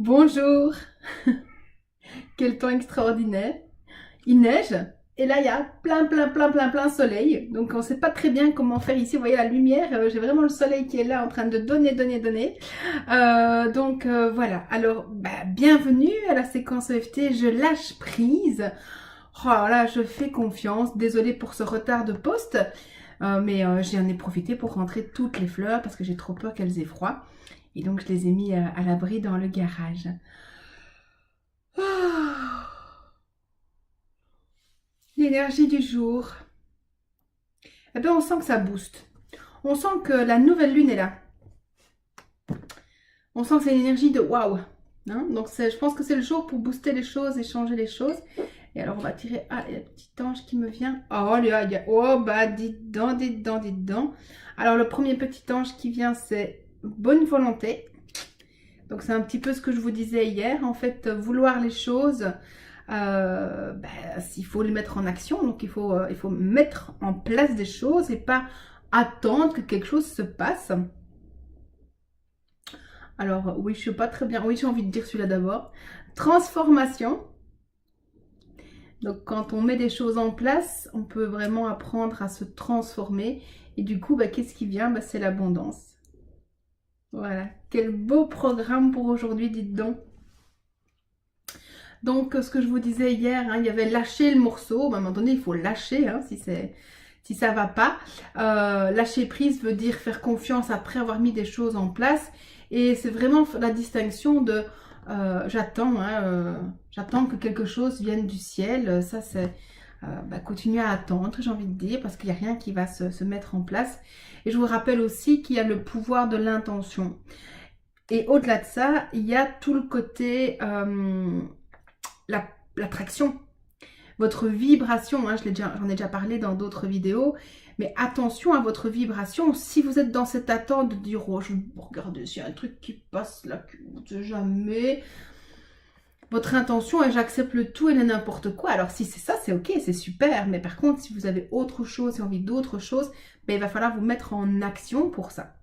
Bonjour, quel temps extraordinaire. Il neige et là il y a plein soleil. Donc on ne sait pas très bien comment faire ici. Vous voyez la lumière, j'ai vraiment le soleil qui est là en train de donner. Voilà. Alors bienvenue à la séquence EFT. Je lâche prise. Oh là, je fais confiance. Désolée pour ce retard de poste. Mais j'en ai profité pour rentrer toutes les fleurs parce que j'ai trop peur qu'elles aient froid. Et donc je les ai mis à l'abri dans le garage. Ah, l'énergie du jour. Eh bien, on sent que ça booste. On sent que la nouvelle lune est là. On sent que c'est une énergie de waouh. Hein. Donc, je pense que c'est le jour pour booster les choses et changer les choses. Et alors, on va tirer. Ah, il y a le petit ange qui me vient. Oh, dites donc. Alors, le premier petit ange qui vient, c'est bonne volonté. Donc, c'est un petit peu ce que je vous disais hier. En fait, vouloir les choses. Il faut les mettre en action, donc il faut mettre en place des choses et pas attendre que quelque chose se passe. Alors oui, je suis pas très bien. Oui, j'ai envie de dire celui-là d'abord. Transformation. Donc quand on met des choses en place, on peut vraiment apprendre à se transformer. Et du coup, qu'est-ce qui vient? C'est l'abondance. Voilà. Quel beau programme pour aujourd'hui, dites donc. Donc, ce que je vous disais hier, il y avait lâcher le morceau. À un moment donné, il faut lâcher si ça va pas. Lâcher prise veut dire faire confiance après avoir mis des choses en place. Et c'est vraiment la distinction de j'attends que quelque chose vienne du ciel. Ça, c'est continuer à attendre, j'ai envie de dire, parce qu'il n'y a rien qui va se mettre en place. Et je vous rappelle aussi qu'il y a le pouvoir de l'intention. Et au-delà de ça, il y a tout le côté l'attraction, votre vibration, j'en ai déjà parlé dans d'autres vidéos, mais attention à votre vibration. Si vous êtes dans cette attente de dire, oh, je regarde s'il y a un truc qui passe là, que vous ne jamais, votre intention est j'accepte le tout et le n'importe quoi. Alors si c'est ça, c'est ok, c'est super, mais par contre, si vous avez autre chose et envie d'autre chose, il va falloir vous mettre en action pour ça.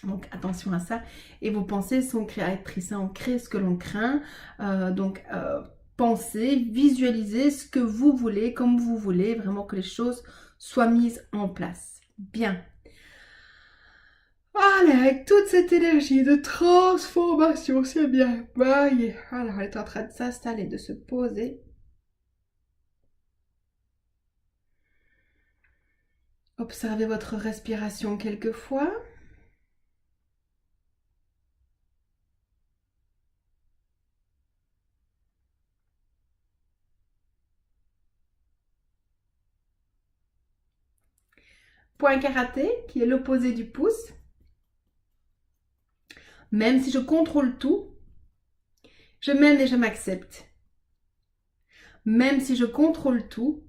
Donc attention à ça. Et vos pensées sont créatrices, on crée ce que l'on craint. Pensez, visualisez ce que vous voulez, comme vous voulez, vraiment que les choses soient mises en place. Bien. Voilà, avec toute cette énergie de transformation, c'est bien. Alors, elle est en train de s'installer, de se poser. Observez votre respiration quelques fois. Point karaté, qui est l'opposé du pouce. Même si je contrôle tout, je m'aime et je m'accepte. Même si je contrôle tout,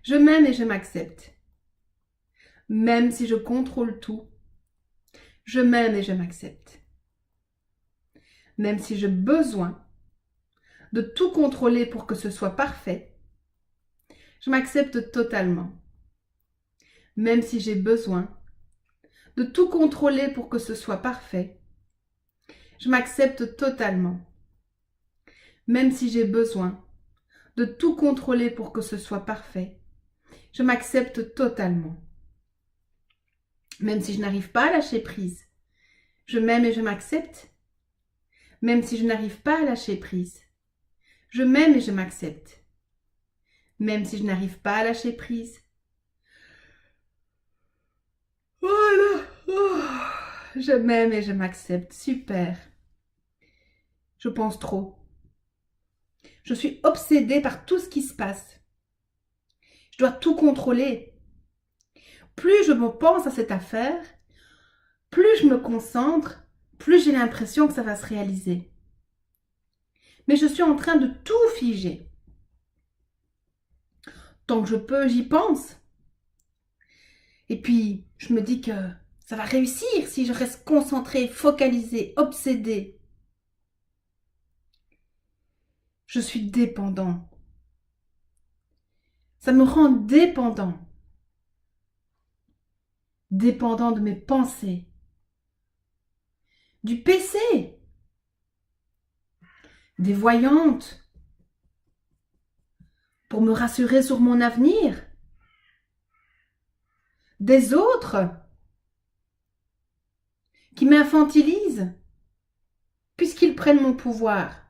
je m'aime et je m'accepte. Même si je contrôle tout, je m'aime et je m'accepte. Même si j'ai besoin de tout contrôler pour que ce soit parfait, je m'accepte totalement. Même si j'ai besoin de tout contrôler pour que ce soit parfait, je m'accepte totalement. Même si j'ai besoin de tout contrôler pour que ce soit parfait, je m'accepte totalement. Même si je n'arrive pas à lâcher prise, je m'aime et je m'accepte. Même si je n'arrive pas à lâcher prise, je m'aime et je m'accepte. Même si je n'arrive pas à lâcher prise. Voilà. Oh, je m'aime et je m'accepte. Super. Je pense trop. Je suis obsédée par tout ce qui se passe. Je dois tout contrôler. Plus je me pense à cette affaire, plus je me concentre, plus j'ai l'impression que ça va se réaliser. Mais je suis en train de tout figer. Tant que je peux, j'y pense. Et puis, je me dis que ça va réussir si je reste concentrée, focalisée, obsédée. Je suis dépendant. Ça me rend dépendant. Dépendant de mes pensées. Du PC. des voyantes, pour me rassurer sur mon avenir, des autres qui m'infantilisent puisqu'ils prennent mon pouvoir.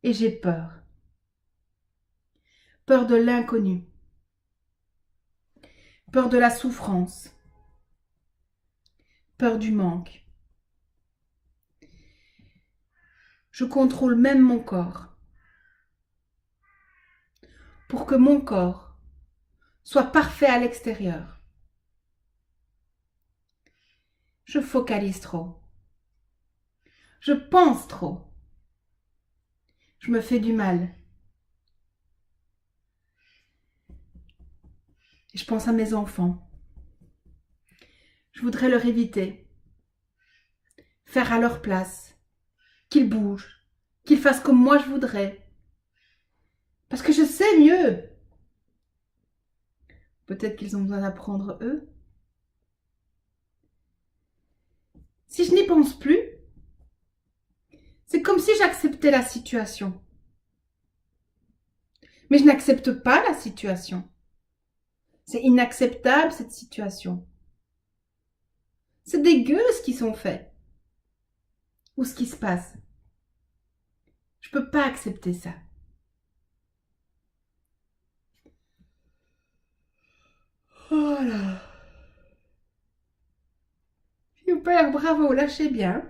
Et j'ai peur. Peur de l'inconnu. Peur de la souffrance. Peur du manque. Je contrôle même mon corps pour que mon corps soit parfait à l'extérieur. Je focalise trop. Je pense trop. Je me fais du mal. Et je pense à mes enfants. Je voudrais leur éviter. Faire à leur place. Qu'ils bougent. Qu'ils fassent comme moi je voudrais. Parce que je sais mieux. Peut-être qu'ils ont besoin d'apprendre eux. Si je n'y pense plus, c'est comme si j'acceptais la situation. Mais je n'accepte pas la situation. C'est inacceptable cette situation. C'est dégueu ce qu'ils sont faits. Ou ce qui se passe. Je peux pas accepter ça. Voilà. Super, bravo, lâchez bien.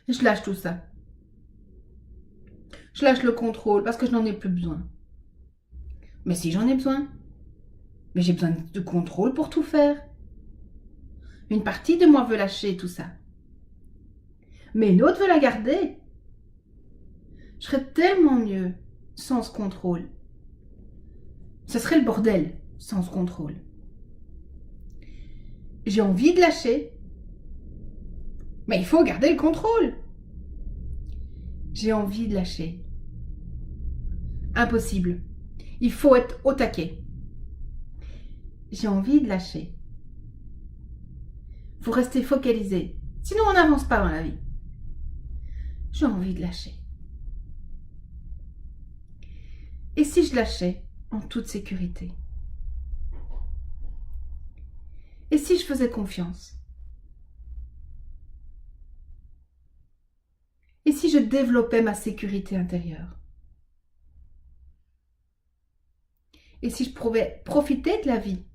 Et je lâche tout ça. Je lâche le contrôle parce que je n'en ai plus besoin. Mais si j'en ai besoin. Mais j'ai besoin de contrôle pour tout faire. Une partie de moi veut lâcher tout ça. Mais une autre veut la garder. Je serais tellement mieux sans ce contrôle. Ce serait le bordel sans ce contrôle. J'ai envie de lâcher. Mais il faut garder le contrôle. J'ai envie de lâcher. Impossible. Il faut être au taquet. J'ai envie de lâcher. Il faut rester focalisé. Sinon, on n'avance pas dans la vie. J'ai envie de lâcher. Et si je lâchais en toute sécurité? Et si je faisais confiance? Et si je développais ma sécurité intérieure? Et si je pouvais profiter de la vie,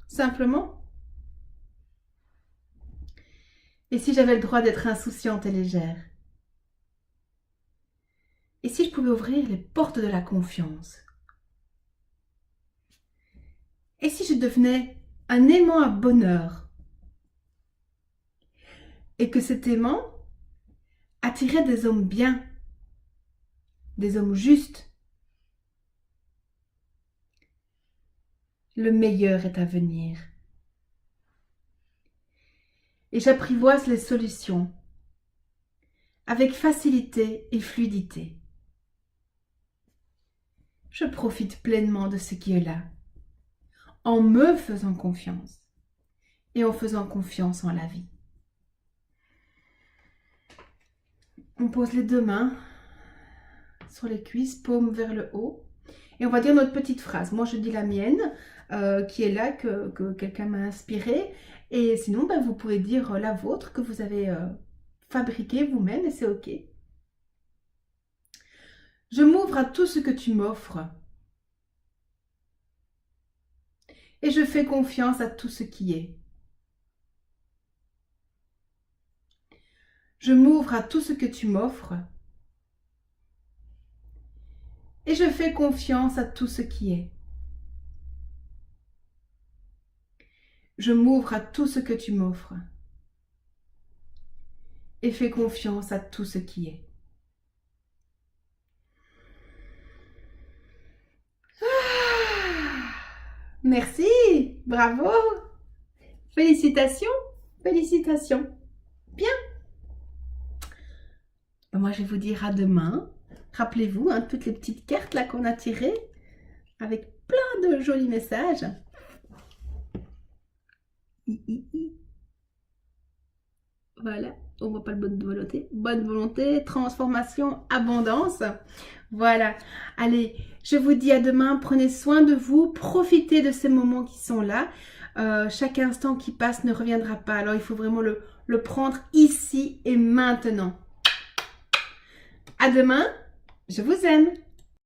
simplement? Et si j'avais le droit d'être insouciante et légère? Et si je pouvais ouvrir les portes de la confiance? Et si je devenais un aimant à bonheur? Et que cet aimant attirait des hommes bien, des hommes justes? Le meilleur est à venir. Et j'apprivoise les solutions avec facilité et fluidité. Je profite pleinement de ce qui est là, en me faisant confiance et en faisant confiance en la vie. On pose les deux mains sur les cuisses, paume vers le haut, et on va dire notre petite phrase. Moi, je dis la mienne, qui est là, que quelqu'un m'a inspirée, et sinon, vous pouvez dire la vôtre que vous avez fabriquée vous-même, et c'est ok. Je m'ouvre à tout ce que tu m'offres. Et je fais confiance à tout ce qui est. Je m'ouvre à tout ce que tu m'offres. Et je fais confiance à tout ce qui est. Je m'ouvre à tout ce que tu m'offres. Et fais confiance à tout ce qui est. Merci, bravo, félicitations, félicitations. Bien. Moi, je vais vous dire à demain. Rappelez-vous, toutes les petites cartes là qu'on a tirées avec plein de jolis messages. Voilà, on voit pas le bonne volonté, transformation, abondance. Voilà, allez, je vous dis à demain, prenez soin de vous, profitez de ces moments qui sont là. Chaque instant qui passe ne reviendra pas, alors il faut vraiment le prendre ici et maintenant. À demain, je vous aime.